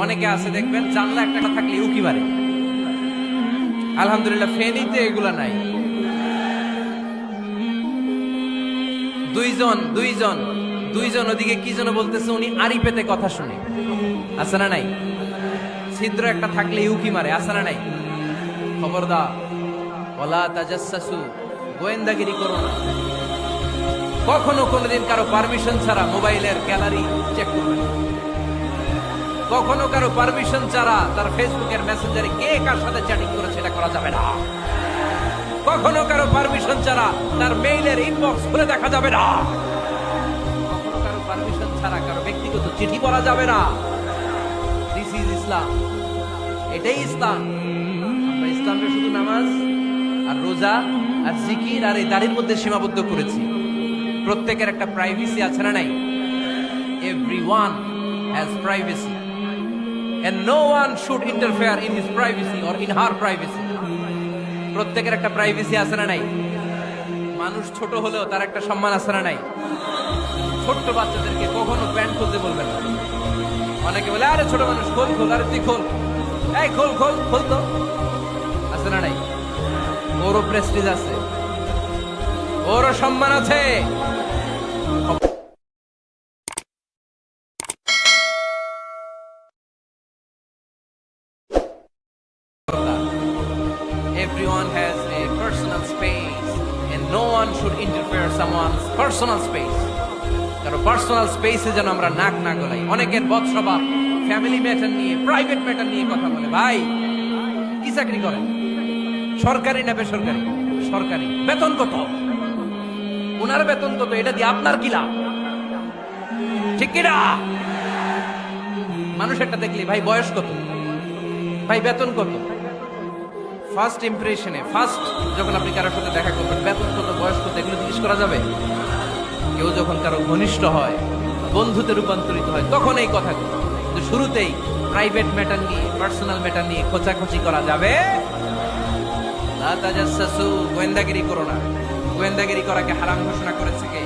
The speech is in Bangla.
অনেকে আছে দেখবেন জানলা একটা থাকলে উকি মারে। আলহামদুলিল্লাহ ফেনীতে এগুলা নাই। দুইজন ওদিকে কি যেন বলতেছে, উনি আড়ি পেতে কথা শুনে। আছে না নাই? ছিদ্র একটা থাকলে উকি মারে। আছে না নাই? খবরদার, ওয়ালা তাজাসসু, গোয়েন্দাগিরি করো না। কখনো কোনোদিন কারো পারমিশন ছাড়া মোবাইলের গ্যালারি চেক করবেন না। কখনো কারো পারমিশন ছাড়া তার ফেসবুকের মেসেঞ্জারে কে কার সাথে চ্যাটিং করেছে এটা করা যাবে না। কখনো কারো পারমিশন ছাড়া তার মেইলের ইনবক্স খুলে দেখা যাবে না। কখনো কারো পারমিশন ছাড়া কারো ব্যক্তিগত চিঠি পড়া যাবে না। দিস ইজ ইসলাম। এটাই ইসলাম। আমরা ইসলামকে শুধু নামাজ আর রোজা আর জিকির আর এই দাড়ির মধ্যে সীমাবদ্ধ করেছি। প্রত্যেকের একটা প্রাইভেসি আছে না নাই? Everyone has privacy and no one should interfere in his privacy or in her privacy. প্রত্যেকের একটা প্রাইভেসি আছে না নাই? মানুষ ছোট হলেও তার একটা সম্মান আছে না নাই? ছোট্ট বাচ্চাদেরকে কখনো প্যান্ট খুলতে বলবেন না। অনেকে বলে আরে ছোট মানুষ, খোল খোল, আরে তুই খোল, এই খোল খোল খোল তো। আছে না নাই? ওরও প্রেস্টিজ আছে, ওরও সম্মান আছে। Everyone has a personal space and no one should interfere someone's personal space. কারণ পার্সোনাল স্পেসে যেন আমরা নাক না গলাই। অনেকের বদ স্বভাব ফ্যামিলি ম্যাটার নিয়ে, প্রাইভেট ম্যাটার নিয়ে কথা বলে। ভাই কি চাকরি করেন? সরকারি না বেসরকারি? সরকারি। বেতন কত? ওনার বেতন কত? এটা দিয়ে আপনার কি লাভ? ঠিক কিনা? মানুষ একটা দেখলি, ভাই বয়স কত, ভাই বেতন কত? ফার্স্ট ইমপ্রেশনে, ফার্স্ট যখন আপনি কারোর সাথে দেখা করবেন, বেতন কত, বয়স কত, এগুলো জিজ্ঞেস করা যাবে? কেউ যখন কারো ঘনিষ্ঠ হয়, বন্ধুতে রূপান্তরিত হয়, তখন এই কথাগুলো। কিন্তু শুরুতেই প্রাইভেট ম্যাটার নিয়ে, পার্সোনাল ম্যাটার নিয়ে খোঁচাখুচি করা যাবে। লা তাজাসসু, গোয়েন্দাগিরি করো না। গোয়েন্দাগিরি করাকে হারাম ঘোষণা করেছে কে?